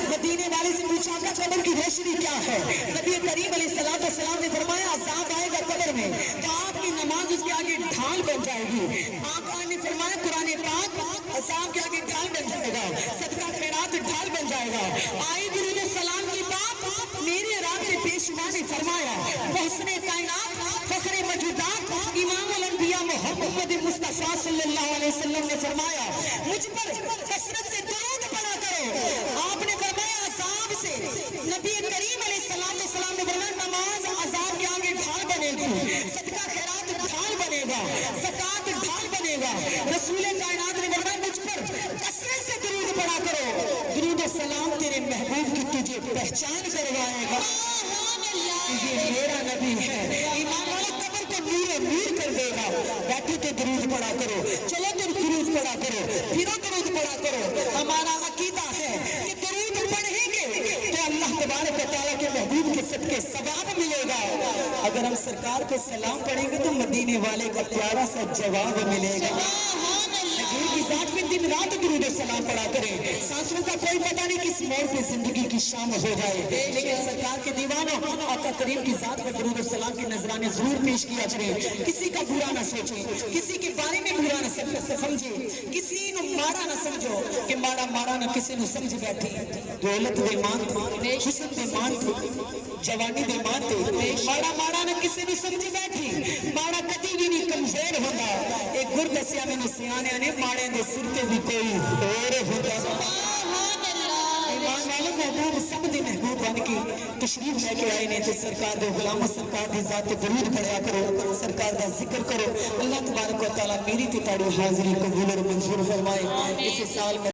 مدینے والے سے پوچھا کہ قبر کی روشنی کیا ہے؟ نبی کریم علیہ السلام نے فرمایا عذاب آئے گا قبر میں تو آپ کی نماز اس کے آگے ڈھال بن جائے گی۔ آقا نے فرمایا قرآن پاک عذاب کے آگے ڈھال بن جائے گا، صدقہ خیرات ڈھال بن جائے گا۔ آئی درود السلام کی بات میرے رابطے پیشوا نے فرمایا محسن کائنات فخر موجودات امام الانبیاء محمد مصطفیٰ صلی اللہ علیہ وسلم نے فرمایا مجھ پر کثرت سے درود پڑھا کرو۔ آپ نے فرمایا عذاب سے، نبی کریم علیہ السلام نے فرمایا نماز عذاب کے آگے ڈھال بنے گی، صدقہ خیرات ڈھال بنے گا، زکوٰۃ ڈھال بنے گا۔ رسول کائنات نے فرمایا مجھ پر کثرت سے درود پڑھا کرو، درود و سلام تیرے محبوب کی تجھے پہچان کروائے گا۔ یہ میرا نبی ہے، ایمان والے قبر کو نور کر دے گا۔ بیٹھو تو درود پڑھا کرو، چلو تو درود پڑھا کرو، پھرو درود پڑھا کرو۔ ہمارا عقیدہ ہے کہ درود پڑھیں گے تو اللہ تبارک و تعالیٰ کے محبوب کے صدقے ثواب ملے گا۔ اگر ہم سرکار کو سلام پڑھیں گے تو مدینے والے کا پیارا سا جواب ملے گا۔ حضور کی ذات پہ دن رات درود و سلام پڑھا کریں، سانسوں کا کوئی پتہ نہیں کس موڑ پہ زندگی کی شام ہو جائے، لیکن سرکار کے دیوانوں آقا کریم کی ذات پر درود و سلام کے نذرانے ضرور پیش کیا کریں۔ کسی کا برا نہ سوچیں، کسی کے بارے میں برا نہ سمجھیں، کسی نو مارا نہ سمجھو کہ مارا نہ کسی نو سمجھ بیٹھی۔ دولت دے مان تھی، حسن دے مان تھی، جوانی دے مان تھی، مارا نہ کسی نو سمجھ بیٹھی۔ مارا کدی بھی نہیں کمزور ہوگا، ایک گر دسیا میں نے سیانے نے ماڑے دے سر تے بھی کوئی اور ہوگا۔ ایمان والے محبوب سب دے محبوب بن کے تشریف لے کے آئے نے تو سرکار دے غلام سرکار دی ذات درود پڑھیا کرو، سرکار دا ذکر کرو۔ اللہ تبارک و تعالیٰ میری تے تاڑی حاضری قبول اور منظور فرمائے۔ اس سال